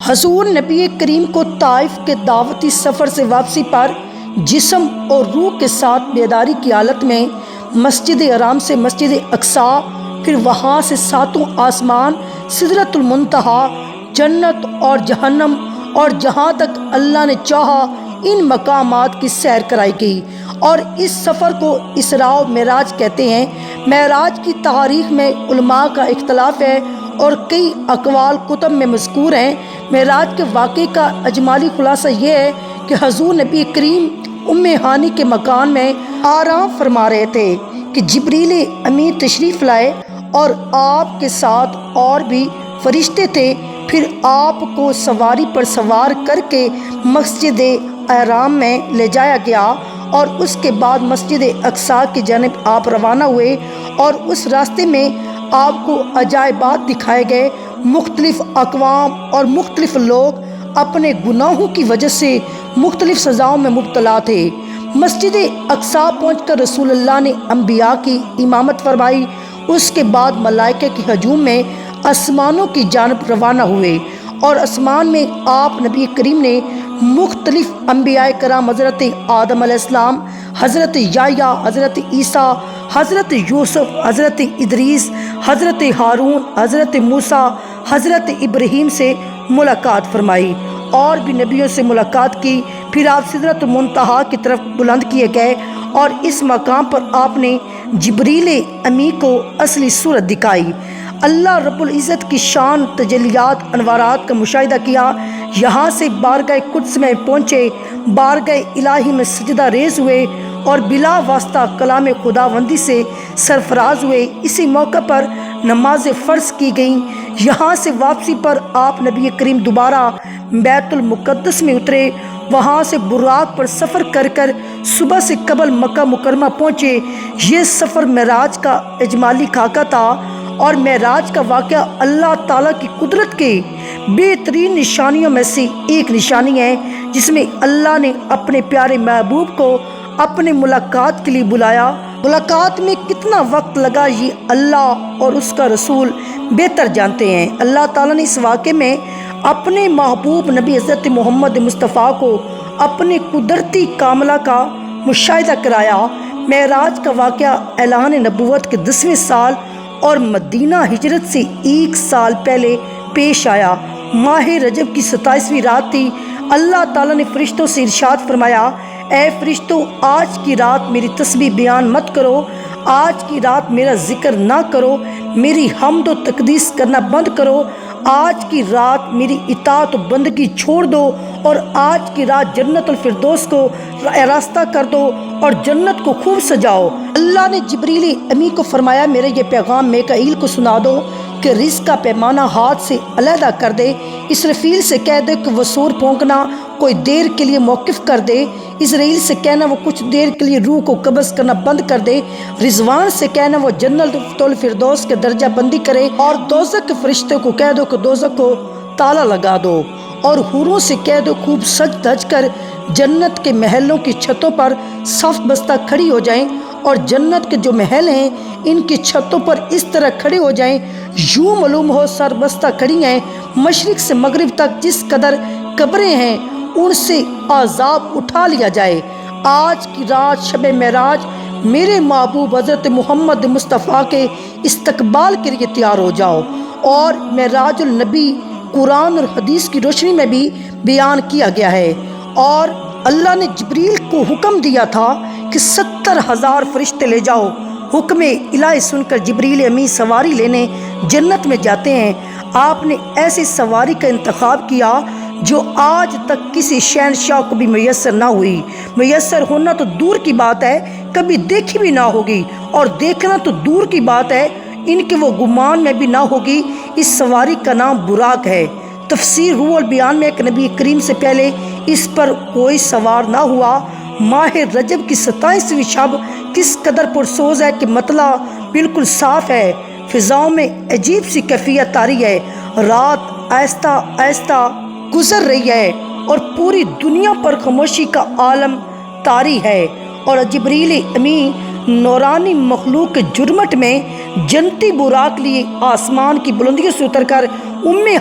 حضور نبی کریم کو طائف کے دعوتی سفر سے واپسی پر جسم اور روح کے ساتھ بیداری کی حالت میں مسجد حرام سے مسجد اقصیٰ، پھر وہاں سے ساتوں آسمان، سدرۃ المنتہا، جنت اور جہنم، اور جہاں تک اللہ نے چاہا ان مقامات کی سیر کرائی گئی۔ اور اس سفر کو اسراء و معراج کہتے ہیں۔ معراج کی تاریخ میں علماء کا اختلاف ہے اور کئی اقوال کتب میں مذکور ہیں۔ معراج کے واقعے کا اجمالی خلاصہ یہ ہے کہ حضور نبی کریم ام ہانی کے مکان میں آرام فرما رہے تھے کہ جبریل امین تشریف لائے اور آپ کے ساتھ اور بھی فرشتے تھے۔ پھر آپ کو سواری پر سوار کر کے مسجد حرام میں لے جایا گیا اور اس کے بعد مسجد اقصیٰ کی جانب آپ روانہ ہوئے، اور اس راستے میں آپ کو عجائبات دکھائے گئے۔ مختلف اقوام اور مختلف لوگ اپنے گناہوں کی وجہ سے مختلف سزاؤں میں مبتلا تھے۔ مسجد اقصیٰ پہنچ کر رسول اللہ نے انبیاء کی امامت فرمائی۔ اس کے بعد ملائکہ کی ہجوم میں آسمانوں کی جانب روانہ ہوئے، اور آسمان میں آپ نبی کریم نے مختلف انبیاء کرام حضرت آدم علیہ السلام، حضرت یحییٰ، حضرت عیسیٰ، حضرت یوسف، حضرت ادریس، حضرت ہارون، حضرت موسیٰ، حضرت ابراہیم سے ملاقات فرمائی، اور بھی نبیوں سے ملاقات کی۔ پھر آپ سدرۃ المنتہا کی طرف بلند کیے گئے، اور اس مقام پر آپ نے جبریل امین کو اصلی صورت دکھائی۔ اللہ رب العزت کی شان، تجلیات، انوارات کا مشاہدہ کیا۔ یہاں سے بارگاہ قدس میں پہنچے، بارگاہ الہی میں سجدہ ریز ہوئے اور بلا واسطہ کلام خداوندی سے سرفراز ہوئے۔ اسی موقع پر نماز فرض کی گئیں۔ یہاں سے واپسی پر آپ نبی کریم دوبارہ بیت المقدس میں اترے، وہاں سے براق پر سفر کر کر صبح سے قبل مکہ مکرمہ پہنچے۔ یہ سفر معراج کا اجمالی خاکہ تھا، اور معراج کا واقعہ اللہ تعالیٰ کی قدرت کے بہترین نشانیوں میں سے ایک نشانی ہے، جس میں اللہ نے اپنے پیارے محبوب کو اپنے ملاقات کے لیے بلایا۔ ملاقات میں کتنا وقت لگا یہ اللہ اور اس کا رسول بہتر جانتے ہیں۔ اللہ تعالیٰ نے اس واقعے میں اپنے محبوب نبی حضرت محمد مصطفیٰ کو اپنے قدرتی کاملہ کا مشاہدہ کرایا۔ معراج کا واقعہ اعلان نبوت کے 10ویں سال اور مدینہ ہجرت سے 1 سال پہلے پیش آیا۔ ماہ رجب کی 27ویں رات تھی۔ اللہ تعالیٰ نے فرشتوں سے ارشاد فرمایا، اے فرشتوں، آج کی رات میری تسبیح بیان مت کرو، آج کی رات میرا ذکر نہ کرو، میری حمد و تقدیس کرنا بند کرو، آج کی رات میری اطاعت و بندگی چھوڑ دو، اور آج کی رات جنت الفردوس کو راستہ کر دو اور جنت کو خوب سجاؤ۔ اللہ نے جبریل امین کو فرمایا، میرے یہ پیغام میکائیل کو سنا دو کہ رزق کا پیمانہ ہاتھ سے علیحدہ کر دے۔ اسرافیل سے کہہ دے کہ وہ سور پھونکنا کوئی دیر کے لیے موقف کر دے۔ اسرائیل سے کہنا وہ کچھ دیر کے لیے روح کو قبض کرنا بند کر دے۔ رضوان سے کہنا وہ جنت الفردوس کے درجہ بندی کرے، اور دوزخ کے فرشتے کو کہہ دو کہ دوزخ کو تالا لگا دو، اور حوروں سے کہہ دو خوب سج دھج کر جنت کے محلوں کی چھتوں پر صف بستہ کھڑی ہو جائیں، اور جنت کے جو محل ہیں ان کی چھتوں پر اس طرح کھڑے ہو جائیں یوں معلوم ہو سر بستہ کھڑی ہیں۔ مشرق سے مغرب تک جس قدر قبریں ہیں ان سے عذاب اٹھا لیا جائے۔ آج کی رات شب معراج میرے محبوب حضرت محمد مصطفیٰ کے استقبال کے لیے تیار ہو جاؤ۔ اور معراج النبی قرآن اور حدیث کی روشنی میں بھی بیان کیا گیا ہے، اور اللہ نے جبریل کو حکم دیا تھا کہ 70,000 فرشتے لے جاؤ۔ حکم الہی سن کر جبریل امین سواری لینے جنت میں جاتے ہیں۔ آپ نے ایسی سواری کا انتخاب کیا جو آج تک کسی شہنشاہ کو بھی میسر نہ ہوئی۔ میسر ہونا تو دور کی بات ہے، کبھی دیکھی بھی نہ ہوگی، اور دیکھنا تو دور کی بات ہے، ان کے وہ گمان میں بھی نہ ہوگی۔ اس سواری کا نام براق ہے۔ تفسیر روح البیان میں ایک نبی کریم سے پہلے اس پر کوئی سوار نہ ہوا۔ ماہ رجب کی 27ویں شب کس قدر پرسوز ہے کہ مطلع بالکل صاف ہے، فضاؤں میں عجیب سی کیفیت طاری ہے، رات آہستہ آہستہ گزر رہی ہے اور پوری دنیا پر خاموشی کا عالم طاری ہے، اور جبریل امین نورانی مخلوق کے جرمٹ میں جنتی براق لیے آسمان کی بلندیوں سے اتر کر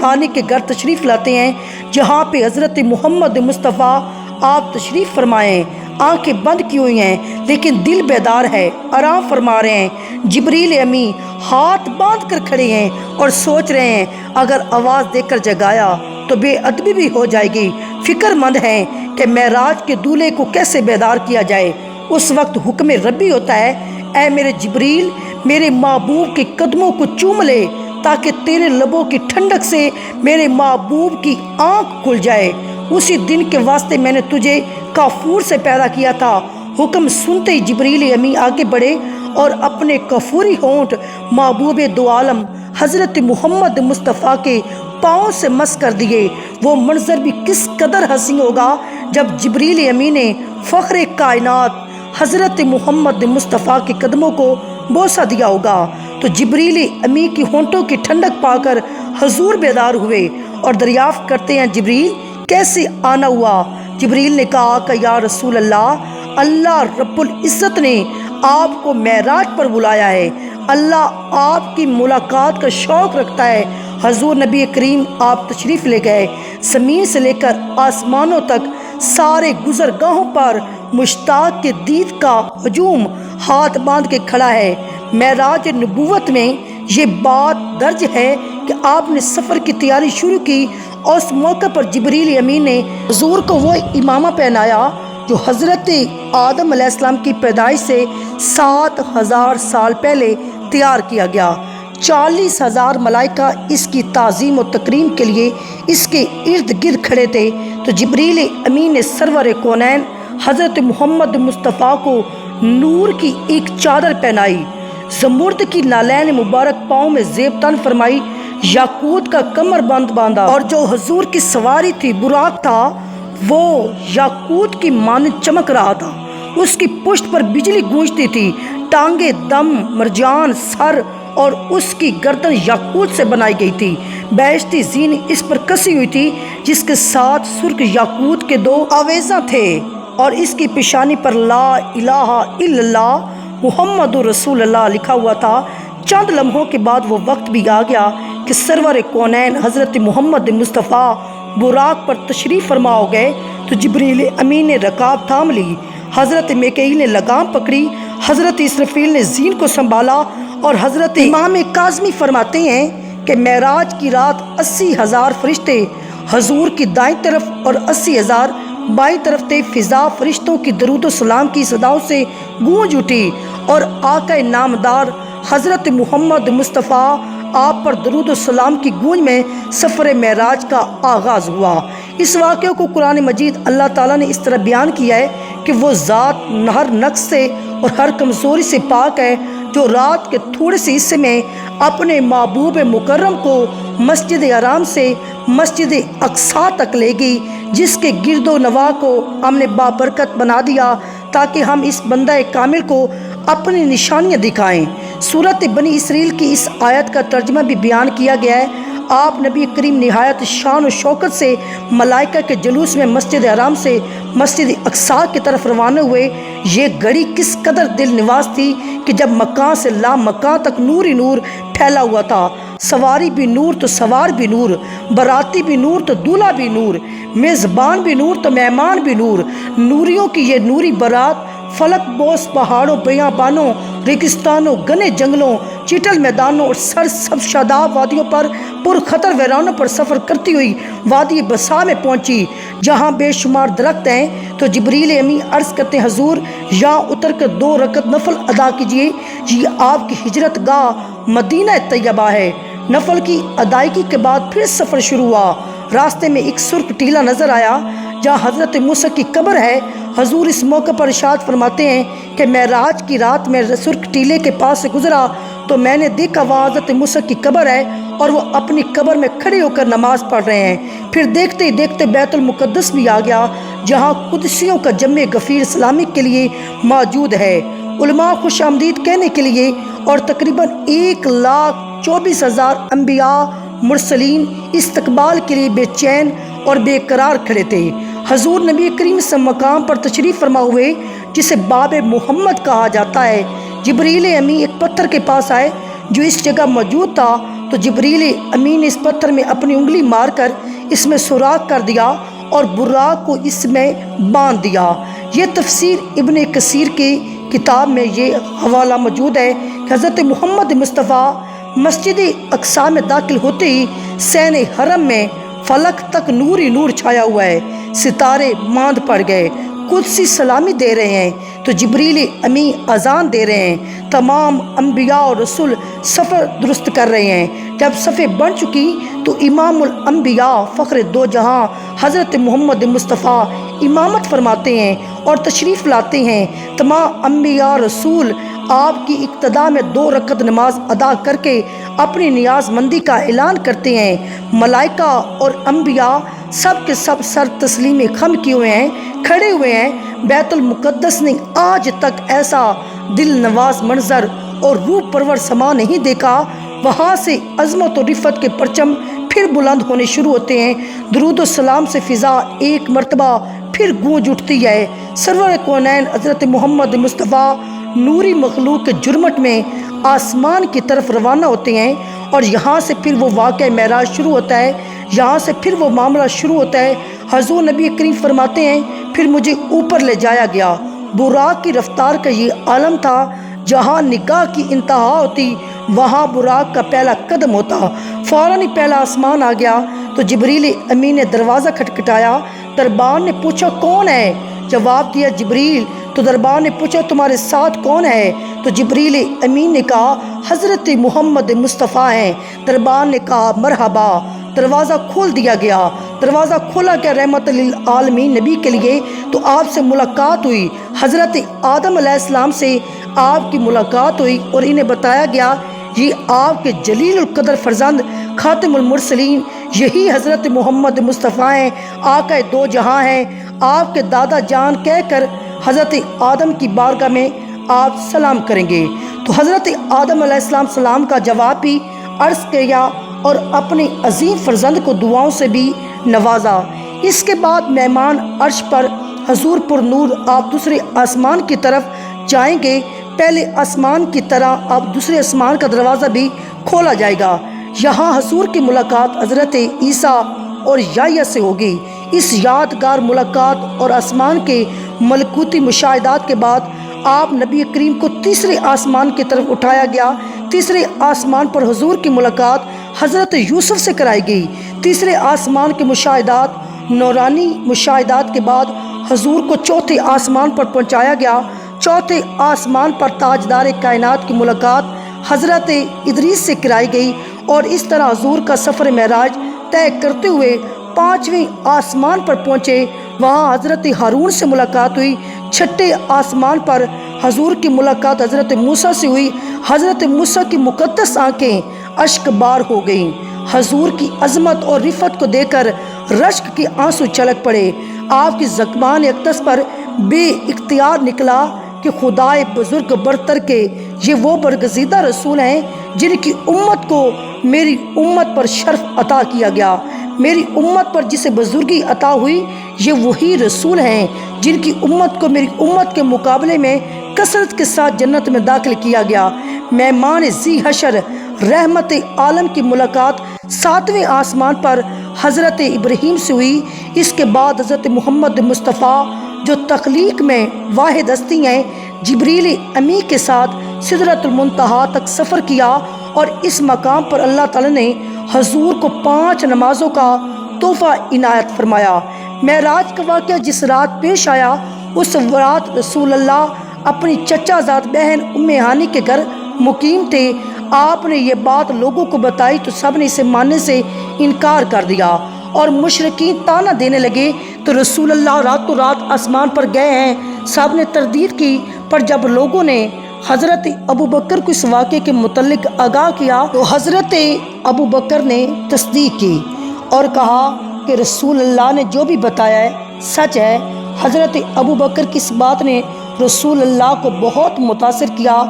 ہانی کے گھر تشریف لاتے ہیں، جہاں پہ حضرت محمد مصطفیٰ آپ تشریف فرمائیں۔ آنکھیں بند کی ہوئی ہیں لیکن دل بیدار ہے، آرام فرما رہے ہیں۔ جبریل امی ہاتھ باندھ کر کھڑے ہیں اور سوچ رہے ہیں اگر آواز دے کر جگایا تو بے ادبی بھی ہو جائے گی۔ فکر مند ہیں کہ معراج کے دولہے کو کیسے بیدار کیا جائے۔ اس وقت حکم ربی ہوتا ہے، اے میرے جبریل، میرے محبوب کے قدموں کو چوم لے تاکہ تیرے لبوں کی ٹھنڈک سے میرے محبوب کی آنکھ کھل جائے۔ اسی دن کے واسطے میں نے تجھے کافور سے پیدا کیا تھا۔ حکم سنتے ہی جبریل امی آگے بڑھے اور اپنے کافوری ہونٹ محبوب دو عالم حضرت محمد مصطفیٰ کے پاؤں سے مس کر دیے۔ وہ منظر بھی کس قدر حسین ہوگا جب جبریل امی نے فخر کائنات حضرت محمد مصطفیٰ کے قدموں کو بوسہ دیا ہوگا تو جبریل امی کی ہونٹوں کی ٹھنڈک پا کر حضور بیدار ہوئے اور دریافت کرتے ہیں، جبریل کیسے آنا ہوا؟ جبریل نے کہا کہ یا رسول اللہ رب العزت نے آپ کو معراج پر بلایا ہے، اللہ آپ کی ملاقات کا شوق رکھتا ہے۔ حضور نبی کریم آپ تشریف لے گئے۔ زمین سے لے کر آسمانوں تک سارے گزرگاہوں پر مشتاق کے دید کا ہجوم ہاتھ باندھ کے کھڑا ہے۔ معراج نبوت میں یہ بات درج ہے کہ آپ نے سفر کی تیاری شروع کی اور اس موقع پر جبریل امین نے حضور کو وہ امامہ پہنایا جو حضرت آدم علیہ السلام کی پیدائش سے 7000 سال پہلے تیار کیا گیا۔ 40,000 ملائکہ اس کی تعظیم و تکریم کے لیے اس کے ارد گرد کھڑے تھے تو جبریل امین نے سرور کونین حضرت محمد مصطفیٰ کو نور کی ایک چادر پہنائی، زمرد کی نالین مبارک پاؤں میں زیب تن فرمائی، یاقوت کا کمر بند باندھا اور جو حضور کی سواری تھی براق تھا وہ یاقوت کی مانند چمک رہا تھا۔ اس کی پشت پر بجلی گونجتی تھی، ٹانگیں دم مرجان، سر اور اس کی گردن یاقوت سے بنائی گئی تھی۔ بیشتی زین اس پر کسی ہوئی تھی جس کے ساتھ سرخ یاقوت کے 2 آویزاں تھے اور اس کی پیشانی پر لا الہ الا اللہ محمد رسول اللہ لکھا ہوا تھا۔ چند لمحوں کے بعد وہ وقت بھی آ گیا کہ سرور کونین حضرت محمد مصطفیٰ براق پر تشریف فرما ہو گئے تو جبریل امین نے رکاب تھام لی، حضرت میکائیل نے لگام پکڑی، حضرت اسرافیل نے زین کو سنبھالا اور حضرت امام کاظمی فرماتے ہیں کہ معراج کی رات 80,000 فرشتے حضور کی دائیں طرف اور 80,000 بائیں طرف تھے۔ فضا فرشتوں کی درود و سلام کی صداؤں سے گونج اٹھی اور آقا نامدار حضرت محمد مصطفیٰ آپ پر درود و سلام کی گونج میں سفر معراج کا آغاز ہوا۔ اس واقعے کو قرآن مجید اللہ تعالیٰ نے اس طرح بیان کیا ہے کہ وہ ذات ہر نقص سے اور ہر کمزوری سے پاک ہے، جو رات کے تھوڑے سے حصے میں اپنے محبوب مکرم کو مسجد حرام سے مسجد اقصیٰ تک لے گئی، جس کے گرد و نواح کو ہم نے بابرکت بنا دیا تاکہ ہم اس بندہ کامل کو اپنی نشانیاں دکھائیں۔ سورۃ بنی اسرائیل کی اس آیت کا ترجمہ بھی بیان کیا گیا ہے۔ آپ نبی کریم نہایت شان و شوکت سے ملائکہ کے جلوس میں مسجد حرام سے مسجد اقصیٰ کی طرف روانہ ہوئے۔ یہ گھڑی کس قدر دل نواز تھی کہ جب مکان سے لا مکان تک نور ہی نور پھیلا ہوا تھا، سواری بھی نور تو سوار بھی نور، باراتی بھی نور تو دولہا بھی نور، میزبان بھی نور تو مہمان بھی نور۔ نوریوں کی یہ نوری بارات فلک بوس پہاڑوں، بیابانوں، ریگستانوں، گھنے جنگلوں، چٹل میدانوں اور سرسبز شاداب وادیوں پر پرخطر ویرانوں پر سفر کرتی ہوئی وادی بسا میں پہنچی، جہاں بے شمار درخت ہیں۔ تو جبریل امی عرض کرتے ہیں، حضور یہاں اتر کر 2 رکعت نفل ادا کیجیے، یہ آپ کی ہجرت گاہ مدینہ طیبہ ہے۔ نفل کی ادائیگی کے بعد پھر سفر شروع ہوا۔ راستے میں ایک سرخ ٹیلہ نظر آیا جہاں حضرت موسیٰ کی قبر ہے۔ حضور اس موقع پر ارشاد فرماتے ہیں کہ معراج کی رات میں سرخ ٹیلے کے پاس سے گزرا تو میں نے دیکھا وہاں حضرت موسیٰ کی قبر ہے اور وہ اپنی قبر میں کھڑے ہو کر نماز پڑھ رہے ہیں۔ پھر دیکھتے ہی دیکھتے بیت المقدس بھی آ گیا، جہاں قدسیوں کا جمع غفیر سلامی کے لیے موجود ہے، علماء خوش آمدید کہنے کے لیے، اور تقریباً 1,24,000 انبیاء مرسلین استقبال کے لیے بے چین اور بے قرار کھڑے تھے۔ حضور نبی کریم سے مقام پر تشریف فرما ہوئے جسے باب محمد کہا جاتا ہے۔ جبریل امی ایک پتھر کے پاس آئے جو اس جگہ موجود تھا تو جبریل امین نے اس پتھر میں اپنی انگلی مار کر اس میں سوراخ کر دیا اور براق کو اس میں باندھ دیا۔ یہ تفسیر ابن کثیر کی کتاب میں یہ حوالہ موجود ہے کہ حضرت محمد مصطفیٰ مسجد اقصیٰ میں داخل ہوتے ہی سین حرم میں فلک تک نور ہی نور چھایا ہوا ہے، ستارے ماند پڑ گئے، قدسی سلامی دے رہے ہیں تو جبریل امین اذان دے رہے ہیں، تمام انبیاء اور رسول صفر درست کر رہے ہیں۔ جب صفیں بن چکی تو امام الانبیاء فخر دو جہاں حضرت محمد مصطفیٰ امامت فرماتے ہیں اور تشریف لاتے ہیں۔ تمام انبیاء رسول آپ کی اقتداء میں 2 رکعت نماز ادا کر کے اپنی نیاز مندی کا اعلان کرتے ہیں۔ ملائکہ اور انبیاء سب کے سب سر تسلیم خم کیے ہوئے ہیں، کھڑے ہوئے ہیں۔ بیت المقدس نے آج تک ایسا دل نواز منظر اور روح پرور سما نہیں دیکھا۔ وہاں سے عظمت و رفت کے پرچم پھر بلند ہونے شروع ہوتے ہیں، درود و سلام سے فضا ایک مرتبہ پھر گونج اٹھتی ہے۔ سرور کونین حضرت محمد مصطفیٰ نوری مخلوق کے جرمٹ میں آسمان کی طرف روانہ ہوتے ہیں اور یہاں سے پھر وہ واقعہ معراج شروع ہوتا ہے، یہاں سے پھر وہ معاملہ شروع ہوتا ہے۔ حضور نبی کریم فرماتے ہیں پھر مجھے اوپر لے جایا گیا۔ براق کی رفتار کا یہ عالم تھا، جہاں نگاہ کی انتہا ہوتی وہاں براق کا پہلا قدم ہوتا۔ فوراً ہی پہلا آسمان آ گیا تو جبریل امین نے دروازہ کھٹکھٹایا۔ دربان نے پوچھا کون ہے؟ جواب دیا جبریل۔ تو دربان نے پوچھا تمہارے ساتھ کون ہے؟ تو جبریل امین نے کہا حضرت محمد مصطفیٰ ہیں۔ دربان نے کہا مرحبا۔ دروازہ کھول دیا گیا۔ دروازہ کھولا گیا رحمت للعالمین نبی کے لیے، تو آپ سے ملاقات ہوئی۔ حضرت آدم علیہ السلام سے آپ کی ملاقات ہوئی اور انہیں بتایا گیا یہ آپ کے جلیل القدر فرزند خاتم المرسلین یہی حضرت محمد مصطفیٰ ہیں، آقا دو جہاں ہیں۔ آپ کے دادا جان کہہ کر حضرت آدم کی بارگاہ میں آپ سلام کریں گے۔ تو حضرت آدم علیہ السلام سلام کا جواب بھی عرض کیا اور اپنے عظیم فرزند کو دعاؤں سے بھی نوازا۔ اس کے بعد مہمان عرش پر حضور پر نور آپ دوسرے آسمان کی طرف جائیں گے۔ پہلے آسمان کی طرح اب دوسرے آسمان کا دروازہ بھی کھولا جائے گا۔ یہاں حضور کی ملاقات حضرت عیسیٰ اور یحییٰ سے ہوگی۔ اس یادگار ملاقات اور آسمان کے ملکوتی مشاہدات کے بعد آپ نبی کریم کو تیسرے آسمان کی طرف اٹھایا گیا۔ تیسرے آسمان پر حضور کی ملاقات حضرت یوسف سے کرائی گئی۔ تیسرے آسمان کے مشاہدات نورانی مشاہدات کے بعد حضور کو چوتھے آسمان پر پہنچایا گیا۔ چوتھے آسمان پر تاجدار کائنات کی ملاقات حضرت ادریس سے کرائی گئی اور اس طرح حضور کا سفر معراج طے کرتے ہوئے 5ویں آسمان پر پہنچے۔ وہاں حضرت ہارون سے ملاقات ہوئی۔ چھٹے آسمان پر حضور کی ملاقات حضرت موسیٰ سے ہوئی۔ حضرت موسیٰ کی مقدس آنکھیں اشک بار ہو گئیں۔ حضور کی عظمت اور رفت کو دیکھ کر رشک کے آنسو چھلک پڑے۔ آپ کی زبان اقدس پر بے اختیار نکلا کہ خدائے بزرگ برتر کے یہ وہ برگزیدہ رسول ہیں جن کی امت کو میری امت پر شرف عطا کیا گیا۔ میری امت پر جسے بزرگی عطا ہوئی یہ وہی رسول ہیں جن کی امت کو میری امت کے مقابلے میں کثرت کے ساتھ جنت میں داخل کیا گیا۔ مہمان ذی حشر رحمت عالم کی ملاقات 7ویں آسمان پر حضرت ابراہیم سے ہوئی۔ اس کے بعد حضرت محمد مصطفیٰ جو تخلیق میں واحد ہستی ہیں جبریل امی کے ساتھ سدرۃ المنتہا تک سفر کیا اور اس مقام پر اللہ تعالی نے حضور کو 5 نمازوں کا تحفہ عنایت فرمایا۔ معراج کا واقعہ جس رات پیش آیا اس رات رسول اللہ اپنی چچا زاد بہن ام ہانی کے گھر مقیم تھے۔ آپ نے یہ بات لوگوں کو بتائی تو سب نے اسے ماننے سے انکار کر دیا اور مشرکین طعنہ دینے لگے۔ تو رسول اللہ راتوں رات آسمان پر گئے ہیں، سب نے تردید کی، پر جب لوگوں نے حضرت ابوبکر کو اس واقعے کے متعلق آگاہ کیا تو حضرت ابوبکر نے تصدیق کی اور کہا کہ رسول اللہ نے جو بھی بتایا ہے سچ ہے۔ حضرت ابوبکر کی اس بات نے رسول اللہ کو بہت متاثر کیا۔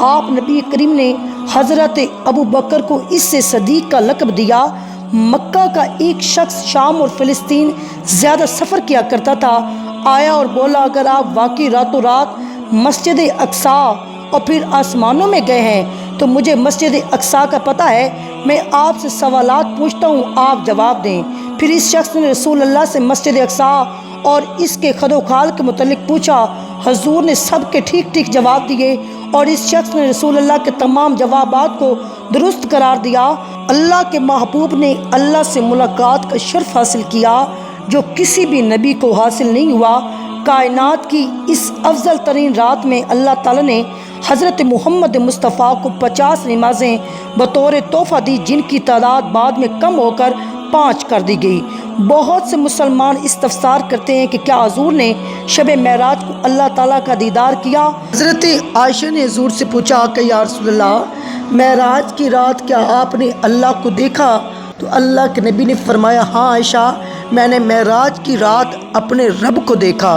آپ نبی کریم نے حضرت ابوبکر کو اس سے صدیق کا لقب دیا۔ مکہ کا ایک شخص شام اور فلسطین زیادہ سفر کیا کرتا تھا، آیا اور بولا اگر آپ واقعی راتوں رات مسجد اقصیٰ اور پھر آسمانوں میں گئے ہیں تو مجھے مسجد اقصیٰ کا پتہ ہے، میں آپ سے سوالات پوچھتا ہوں، آپ جواب دیں۔ پھر اس شخص نے رسول اللہ سے مسجد اقصیٰ اور اس کے خد و خال کے متعلق پوچھا۔ حضور نے سب کے ٹھیک ٹھیک جواب دیے اور اس شخص نے رسول اللہ کے تمام جوابات کو درست قرار دیا۔ اللہ کے محبوب نے اللہ سے ملاقات کا شرف حاصل کیا جو کسی بھی نبی کو حاصل نہیں ہوا۔ کائنات کی اس افضل ترین رات میں اللہ تعالیٰ نے حضرت محمد مصطفیٰ کو 50 نمازیں بطور تحفہ دی، جن کی تعداد بعد میں کم ہو کر 5 کر دی گئی۔ بہت سے مسلمان استفسار کرتے ہیں کہ کیا حضور نے شب معراج کو اللہ تعالیٰ کا دیدار کیا؟ حضرت عائشہ نے حضور سے پوچھا کہ یا رسول اللہ، معراج کی رات کیا آپ نے اللہ کو دیکھا؟ تو اللہ کے نبی نے فرمایا، ہاں عائشہ، میں نے معراج کی رات اپنے رب کو دیکھا۔